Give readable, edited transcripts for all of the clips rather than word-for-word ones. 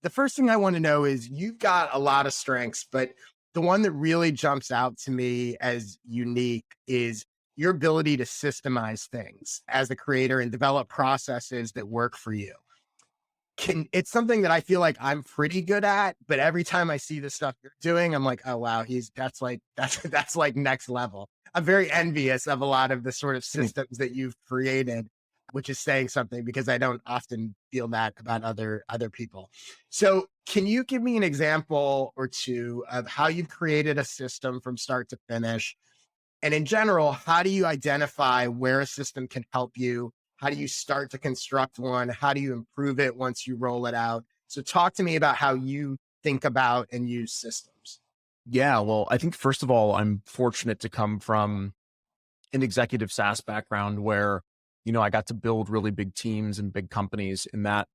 The first thing I want to know is you've got a lot of strengths, but the one that really jumps out to me as unique is your ability to systemize things as a creator and develop processes that work for you. It's something that I feel like I'm pretty good at, but every time I see the stuff you're doing, I'm like, oh wow, he's that's like that's like next level. I'm very envious of a lot of the sort of systems that you've created, which is saying something because I don't often feel that about other people. So can you give me an example or two of how you've created a system from start to finish? And in general, how do you identify where a system can help you? How do you start to construct one? How do you improve it once you roll it out? So talk to me about how you think about and use systems. Yeah, well, I think first of all, I'm fortunate to come from an executive SaaS background where, I got to build really big teams and big companies in that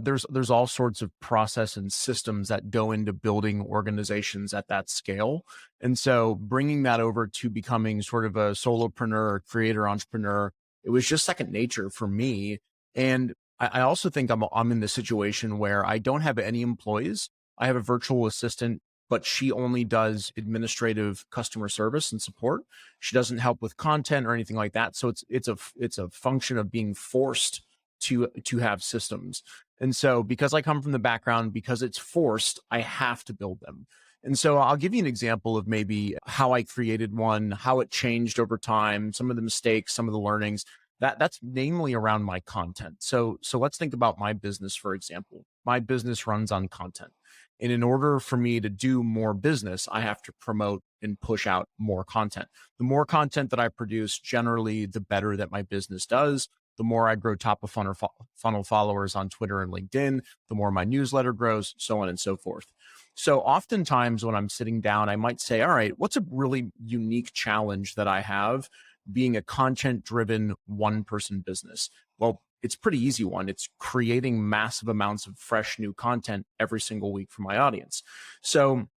there's all sorts of process and systems that go into building organizations at that scale. And so bringing that over to becoming sort of a solopreneur, creator entrepreneur, it was just second nature for me. And I also think I'm in the situation where I don't have any employees. I have a virtual assistant, but she only does administrative customer service and support. She doesn't help with content or anything like that. So it's a function of being forced to have systems. And so because I come from the background, because it's forced, I have to build them. And so I'll give you an example of maybe how I created one, how it changed over time, some of the mistakes, some of the learnings. That's namely around my content. So let's think about my business, for example. My business runs on content. And in order for me to do more business, I have to promote and push out more content. The more content that I produce, generally, the better that my business does. The more I grow top of funnel followers on Twitter and LinkedIn, the more my newsletter grows, so on and so forth. So oftentimes when I'm sitting down, I might say, all right, what's a really unique challenge that I have being a content driven one person business? Well, it's a pretty easy one. It's creating massive amounts of fresh new content every single week for my audience. So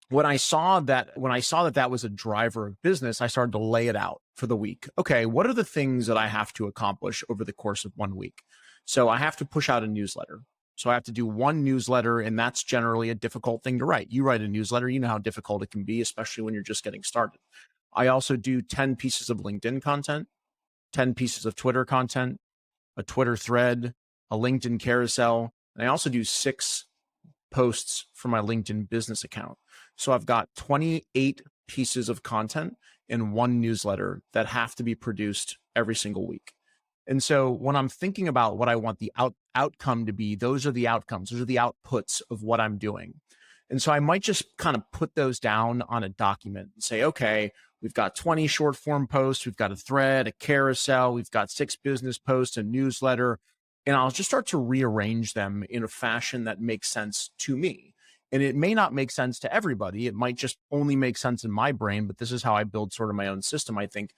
when I saw that that was a driver of business, I started to lay it out for the week. Okay, what are the things that I have to accomplish over the course of one week? So I have to push out a newsletter. So I have to do one newsletter, and that's generally a difficult thing to write. You write a newsletter, you know how difficult it can be, especially when you're just getting started. I also do 10 pieces of LinkedIn content, 10 pieces of Twitter content, a Twitter thread, a LinkedIn carousel. And I also do 6 posts for my LinkedIn business account. So I've got 28 pieces of content in one newsletter that have to be produced every single week. And so when I'm thinking about what I want the outcome to be, those are the outcomes, those are the outputs of what I'm doing. And so I might just kind of put those down on a document and say, okay, we've got 20 short form posts, we've got a thread, a carousel, we've got 6 business posts, a newsletter, and I'll just start to rearrange them in a fashion that makes sense to me. And it may not make sense to everybody. It might just only make sense in my brain, but this is how I build sort of my own system. I think,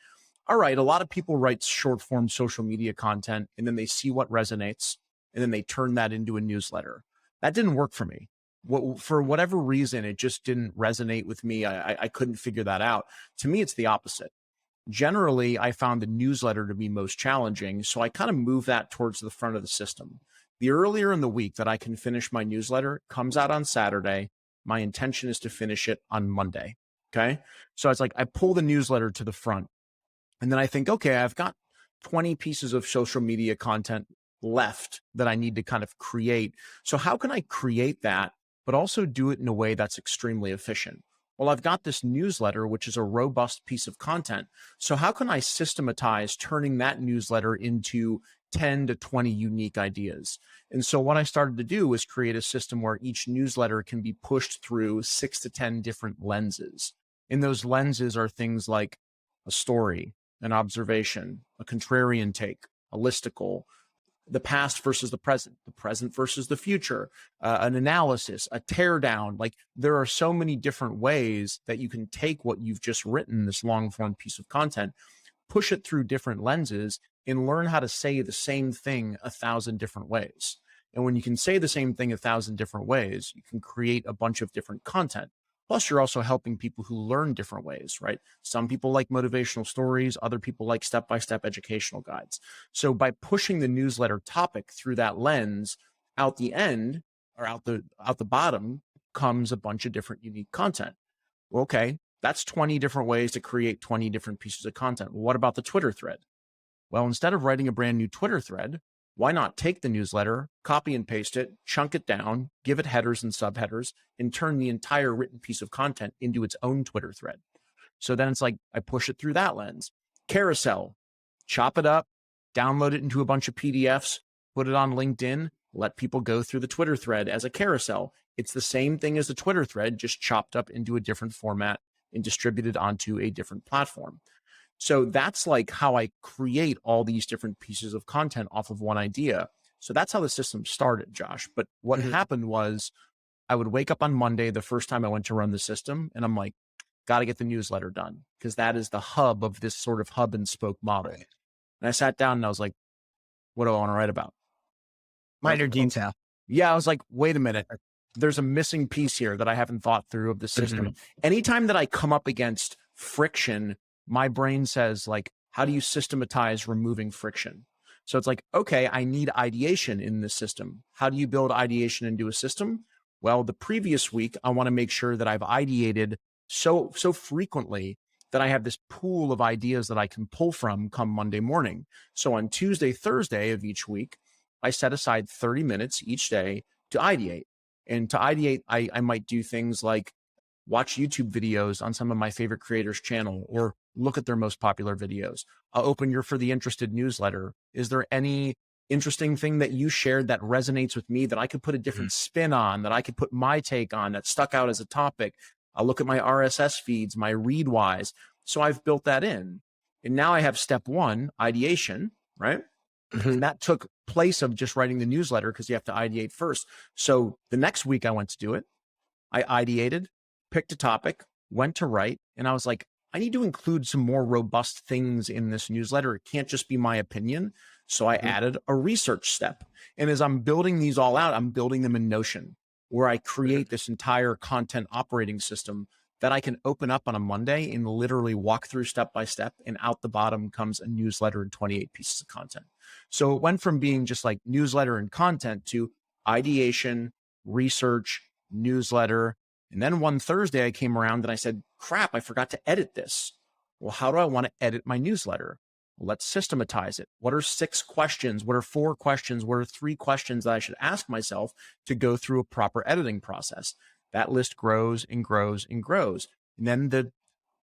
all right, a lot of people write short form social media content and then they see what resonates and then they turn that into a newsletter. That didn't work for me. For whatever reason, it just didn't resonate with me. I couldn't figure that out. To me, it's the opposite. Generally, I found the newsletter to be most challenging, so I kind of move that towards the front of the system. The earlier in the week that I can finish my newsletter comes out on Saturday. My intention is to finish it on Monday. Okay. So it's like I pull the newsletter to the front and then I think, okay, I've got 20 pieces of social media content left that I need to kind of create. So how can I create that, but also do it in a way that's extremely efficient? Well, I've got this newsletter, which is a robust piece of content. So how can I systematize turning that newsletter into 10 to 20 unique ideas? And so what I started to do was create a system where each newsletter can be pushed through 6 to 10 different lenses. And those lenses are things like a story, an observation, a contrarian take, a listicle, the past versus the present versus the future, an analysis, a teardown. Like there are so many different ways that you can take what you've just written, this long form piece of content, push it through different lenses and learn how to say the same thing 1,000 different ways. And when you can say the same thing 1,000 different ways, you can create a bunch of different content. Plus, you're also helping people who learn different ways, right? Some people like motivational stories. Other people like step-by-step educational guides. So by pushing the newsletter topic through that lens, out the end, or out the bottom comes a bunch of different unique content. Well, okay, that's 20 different ways to create 20 different pieces of content. Well, what about the Twitter thread? Well, instead of writing a brand new Twitter thread, why not take the newsletter, copy and paste it, chunk it down, give it headers and subheaders, and turn the entire written piece of content into its own Twitter thread? So then it's like I push it through that lens. Carousel, chop it up, download it into a bunch of PDFs, put it on LinkedIn, let people go through the Twitter thread as a carousel. It's the same thing as the Twitter thread, just chopped up into a different format and distributed onto a different platform. So that's like how I create all these different pieces of content off of one idea. So that's how the system started, Josh. But what happened was I would wake up on Monday, the first time I went to run the system, and I'm like, got to get the newsletter done because that is the hub of this sort of hub and spoke model. And I sat down and I was like, what do I want to write about? Minor detail. Yeah, I was like, wait a minute. There's a missing piece here that I haven't thought through of the system. Anytime that I come up against friction, my brain says, like, how do you systematize removing friction? So it's like, okay, I need ideation in this system. How do you build ideation into a system? Well, the previous week, I want to make sure that I've ideated so frequently that I have this pool of ideas that I can pull from come Monday morning. So on Tuesday, Thursday of each week, I set aside 30 minutes each day to ideate. And to ideate, I might do things like watch YouTube videos on some of my favorite creators' channel or look at their most popular videos. I'll open your For the Interested newsletter. Is there any interesting thing that you shared that resonates with me that I could put a different spin on, that I could put my take on, that stuck out as a topic? I'll look at my RSS feeds, my Readwise. So I've built that in. And now I have step one, ideation, right? And that took place of just writing the newsletter because you have to ideate first. So the next week I went to do it. I ideated, picked a topic, went to write, and I was like, I need to include some more robust things in this newsletter. It can't just be my opinion. So I added a research step. And as I'm building these all out, I'm building them in Notion, where I create this entire content operating system that I can open up on a Monday and literally walk through step by step, and out the bottom comes a newsletter and 28 pieces of content. So it went from being just like newsletter and content to ideation, research, newsletter. And then one Thursday I came around and I said, crap, I forgot to edit this. Well, how do I want to edit my newsletter? Well, let's systematize it. What are 6 questions? What are 4 questions? What are 3 questions that I should ask myself to go through a proper editing process? That list grows and grows and grows. And then the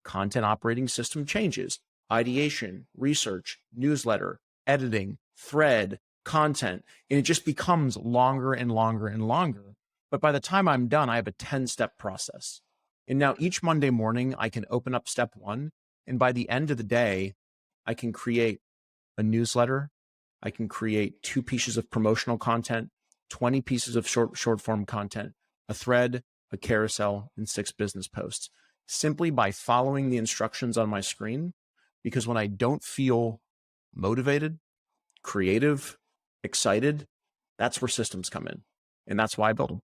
content operating system changes. Ideation, research, newsletter, editing, thread, content, and it just becomes longer and longer and longer. But by the time I'm done, I have a 10-step process. And now each Monday morning, I can open up step 1. And by the end of the day, I can create a newsletter. I can create 2 pieces of promotional content, 20 pieces of short form content, a thread, a carousel, and 6 business posts, simply by following the instructions on my screen. Because when I don't feel motivated, creative, excited, that's where systems come in. And that's why I build them.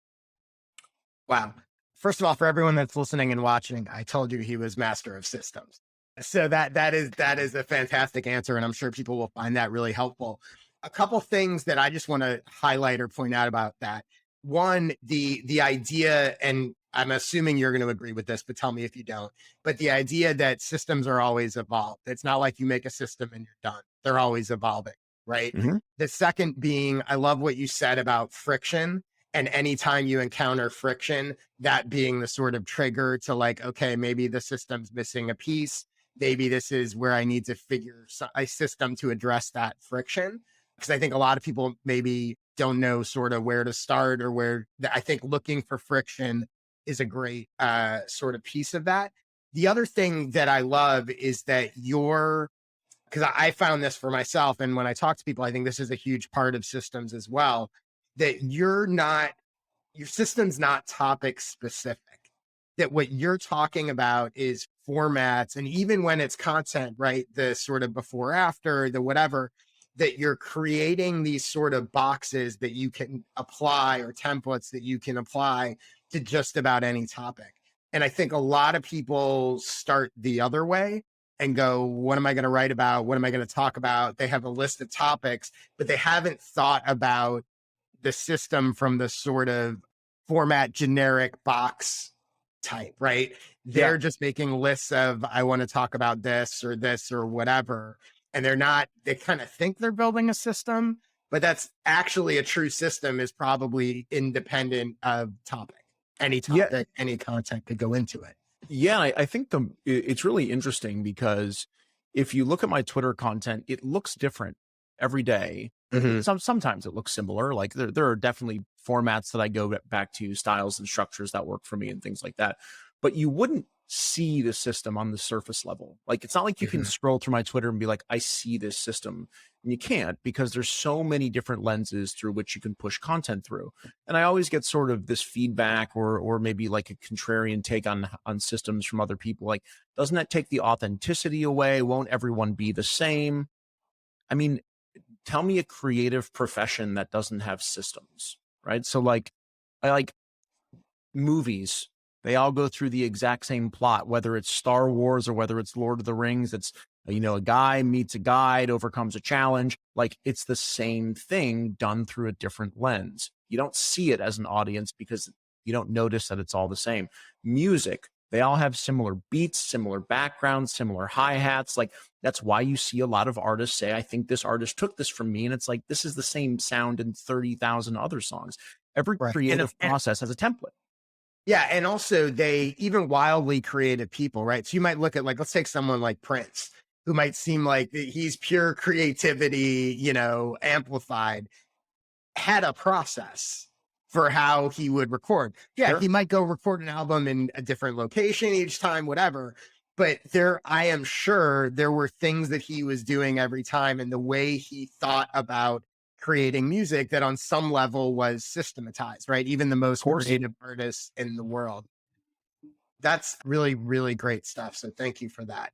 Wow. First of all, for everyone that's listening and watching, I told you he was master of systems. So that is a fantastic answer, and I'm sure people will find that really helpful. A couple things that I just want to highlight or point out about that. One, the idea, and I'm assuming you're going to agree with this, but tell me if you don't, but the idea that systems are always evolved. It's not like you make a system and you're done. They're always evolving, right? The second being, I love what you said about friction. And anytime you encounter friction, that being the sort of trigger to like, okay, maybe the system's missing a piece. Maybe this is where I need to figure a system to address that friction. Because I think a lot of people maybe don't know sort of where to start, or where I think looking for friction is a great sort of piece of that. The other thing that I love is that because I found this for myself, and when I talk to people, I think this is a huge part of systems as well, that your system's not topic specific, that what you're talking about is formats. And even when it's content, right, the sort of before, after, the whatever, that you're creating these sort of boxes that you can apply, or templates that you can apply to just about any topic. And I think a lot of people start the other way and go, what am I going to write about? What am I going to talk about? They have a list of topics, but they haven't thought about the system from the sort of format generic box type, right? Yeah. They're just making lists of, I want to talk about this or whatever. And they're not, they kind of think they're building a system, but that's actually a true system is probably independent of topic. Any Yeah. topic, any content could go into it. Yeah, I think it's really interesting because if you look at my Twitter content, it looks different every day. Mhm. Sometimes it looks similar. Like there are definitely formats that I go back to, styles and structures that work for me and things like that. But you wouldn't see the system on the surface level. Like it's not like you can Mhm. scroll through my Twitter and be like, I see this system. And you can't because there's so many different lenses through which you can push content through. And I always get sort of this feedback or maybe like a contrarian take on systems from other people. Like, doesn't that take the authenticity away? Won't everyone be the same? I mean, tell me a creative profession that doesn't have systems, right? So like I like movies. They all go through the exact same plot, whether it's Star Wars or whether it's Lord of the Rings. It's, a guy meets a guide, overcomes a challenge. Like it's the same thing done through a different lens. You don't see it as an audience because you don't notice that it's all the same. Music, they all have similar beats, similar backgrounds, similar hi-hats. Like that's why you see a lot of artists say, I think this artist took this from me. And it's like, this is the same sound in 30,000 other songs. Every Right. creative process has a template. Yeah, and also they even wildly creative people, right? So you might look at like, let's take someone like Prince, who might seem like he's pure creativity, amplified, had a process for how he would record. Yeah, Sure. he might go record an album in a different location each time, whatever. But I am sure there were things that he was doing every time and the way he thought about creating music that on some level was systematized, right? Even the Of most course. creative artists in the world. That's really, really great stuff. So thank you for that.